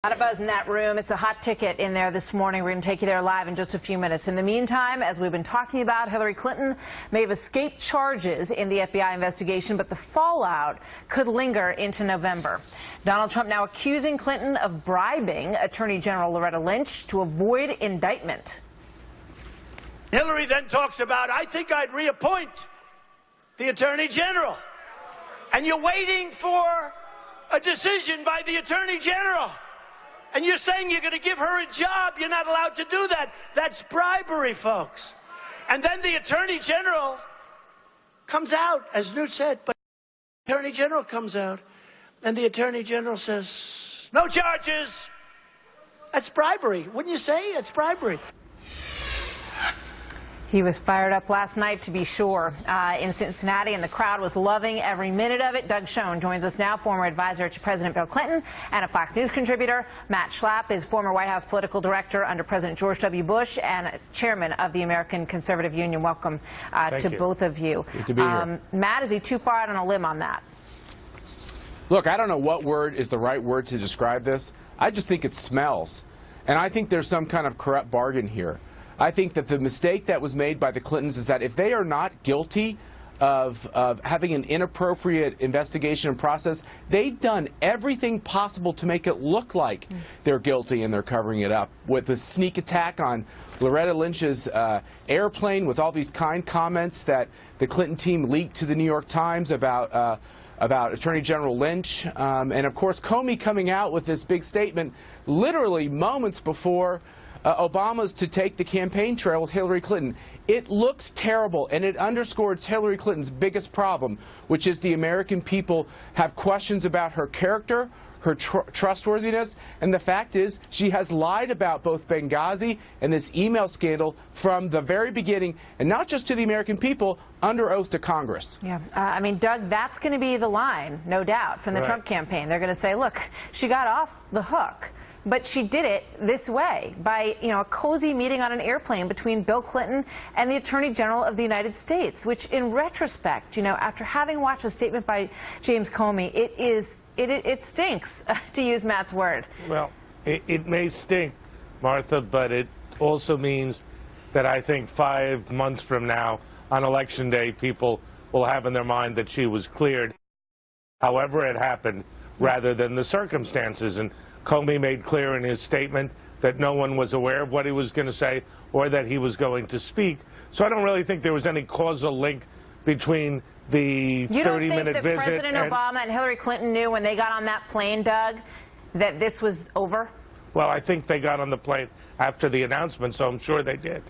A lot of buzz in that room. It's a hot ticket in there this morning. We're going to take you there live in just a few minutes. In the meantime, as we've been talking about, Hillary Clinton may have escaped charges in the FBI investigation, but the fallout could linger into November. Donald Trump now accusing Clinton of bribing Attorney General Loretta Lynch to avoid indictment. Hillary then talks about, I think I'd reappoint the Attorney General. And you're waiting for a decision by the Attorney General. And you're saying you're going to give her a job. You're not allowed to do that. That's bribery, folks. And then the Attorney General comes out, as Newt said, but the Attorney General comes out, and the Attorney General says, no charges. That's bribery. Wouldn't you say? It's bribery. He was fired up last night, to be sure, in Cincinnati, and the crowd was loving every minute of it. Doug Schoen joins us now, former advisor to President Bill Clinton and a Fox News contributor. Matt Schlapp is former White House political director under President George W. Bush and chairman of the American Conservative Union. Welcome to both of you. Good to be here. Matt, is he too far out on a limb on that? Look, I don't know what word is the right word to describe this. I just think it smells. And I think there's some kind of corrupt bargain here. I think that the mistake that was made by the Clintons is that if they are not guilty of having an inappropriate investigation and process, they've done everything possible to make it look like they're guilty, and they're covering it up with the sneak attack on Loretta Lynch's airplane, with all these kind comments that the Clinton team leaked to the New York Times about Attorney General Lynch, and of course Comey coming out with this big statement literally moments before Obama's to take the campaign trail with Hillary Clinton. It looks terrible, and it underscores Hillary Clinton's biggest problem, which is the American people have questions about her character, her trustworthiness, and the fact is she has lied about both Benghazi and this email scandal from the very beginning, and not just to the American people, under oath to Congress. Yeah, I mean, Doug, that's going to be the line, no doubt, from the Trump campaign. They're going to say, look, she got off the hook. But she did it this way, by, a cozy meeting on an airplane between Bill Clinton and the Attorney General of the United States, which in retrospect, after having watched the statement by James Comey, it stinks, to use Matt's word. Well, it may stink, Martha, but it also means that I think 5 months from now, on Election Day, people will have in their mind that she was cleared, however it happened, rather than the circumstances. And Comey made clear in his statement that no one was aware of what he was going to say or that he was going to speak. So I don't really think there was any causal link between the 30-minute visit. You don't think that President Obama and Hillary Clinton knew when they got on that plane, Doug, that this was over? Well, I think they got on the plane after the announcement, so I'm sure they did.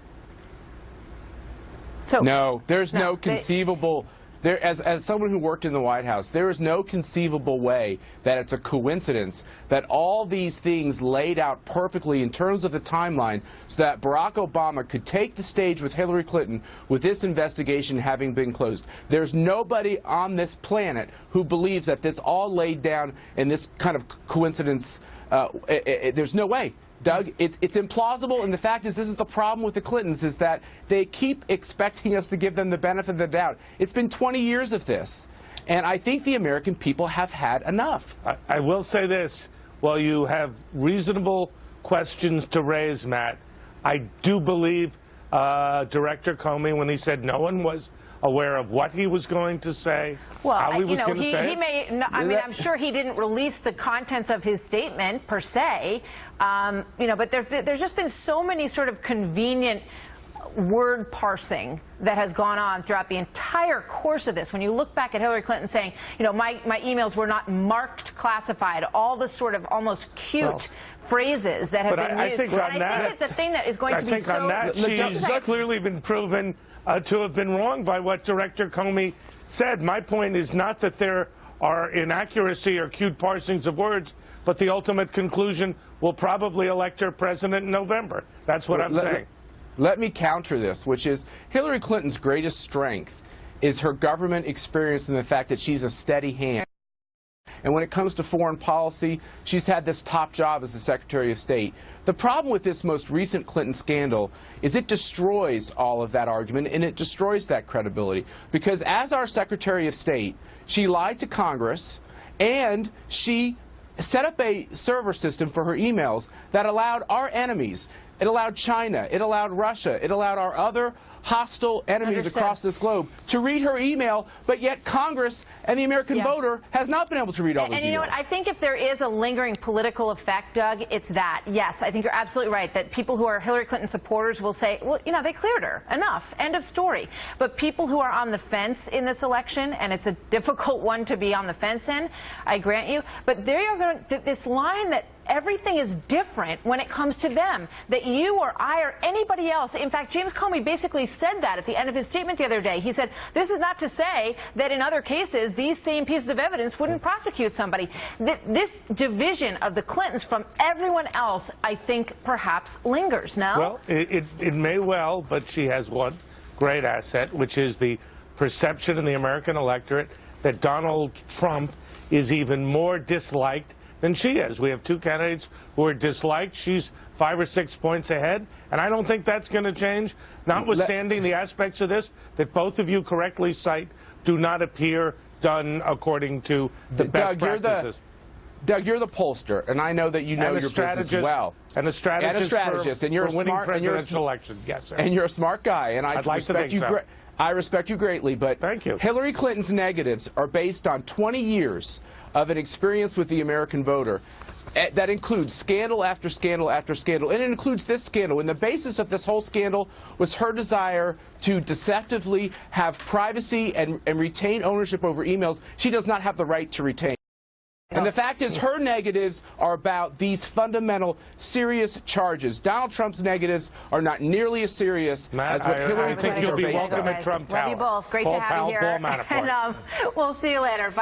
So, no, there's no conceivable... As someone who worked in the White House, there is no conceivable way that it's a coincidence that all these things laid out perfectly in terms of the timeline so that Barack Obama could take the stage with Hillary Clinton with this investigation having been closed. There's nobody on this planet who believes that this all laid down in this kind of coincidence. There's no way. Doug, it's implausible, and the fact is this is the problem with the Clintons, is that they keep expecting us to give them the benefit of the doubt. It's been 20 years of this, and I think the American people have had enough. I will say this. While you have reasonable questions to raise, Matt, I do believe Director Comey when he said no one was aware of what he was going to say, how he was going to say it. I'm sure he didn't release the contents of his statement per se, but there's just been so many sort of convenient word parsing that has gone on throughout the entire course of this. When you look back at Hillary Clinton saying, my emails were not marked classified, all the sort of almost cute phrases that have been used. I think that the thing that is going to be so... She's clearly been proven to have been wrong by what Director Comey said. My point is not that there are inaccuracy or cute parsings of words, but the ultimate conclusion will probably elect her president in November. That's what I'm saying. Let me counter this, which is Hillary Clinton's greatest strength is her government experience and the fact that she's a steady hand. And when it comes to foreign policy, she's had this top job as the Secretary of State. The problem with this most recent Clinton scandal is it destroys all of that argument, and it destroys that credibility. Because as our Secretary of State, she lied to Congress, and she set up a server system for her emails that allowed our enemies, it allowed China, it allowed Russia, it allowed our other hostile enemies across this globe to read her email, but yet Congress and the American voter has not been able to read all those emails. And you know what? I think if there is a lingering political effect, Doug, it's that. Yes, I think you're absolutely right that people who are Hillary Clinton supporters will say, well, you know, they cleared her. Enough. End of story. But people who are on the fence in this election, and it's a difficult one to be on the fence in, I grant you, but they are going to, this line that everything is different when it comes to them, that you or I or anybody else. In fact, James Comey basically said that at the end of his statement the other day. He said, this is not to say that in other cases these same pieces of evidence wouldn't prosecute somebody. This division of the Clintons from everyone else, I think, perhaps lingers. No? Well, it may well, but she has one great asset, which is the perception in the American electorate that Donald Trump is even more disliked than she is. We have two candidates who are disliked. She's 5 or 6 points ahead, and I don't think that's going to change, notwithstanding the aspects of this that both of you correctly cite do not appear done according to the best practices. Doug, you're the pollster, and I know that you know your business well. And a strategist, and you're for winning presidential election. Yes, sir. And you're a smart guy, and I respect you. I respect you greatly, but thank you. Hillary Clinton's negatives are based on 20 years of an experience with the American voter that includes scandal after scandal after scandal, and it includes this scandal. And the basis of this whole scandal was her desire to deceptively have privacy and retain ownership over emails she does not have the right to retain. And the fact is, her negatives are about these fundamental, serious charges. Donald Trump's negatives are not nearly as serious as what Hillary Clinton's are based on. I think you'll be welcome at Trump Tower. Love you both. Great to have you here. And we'll see you later. Bye.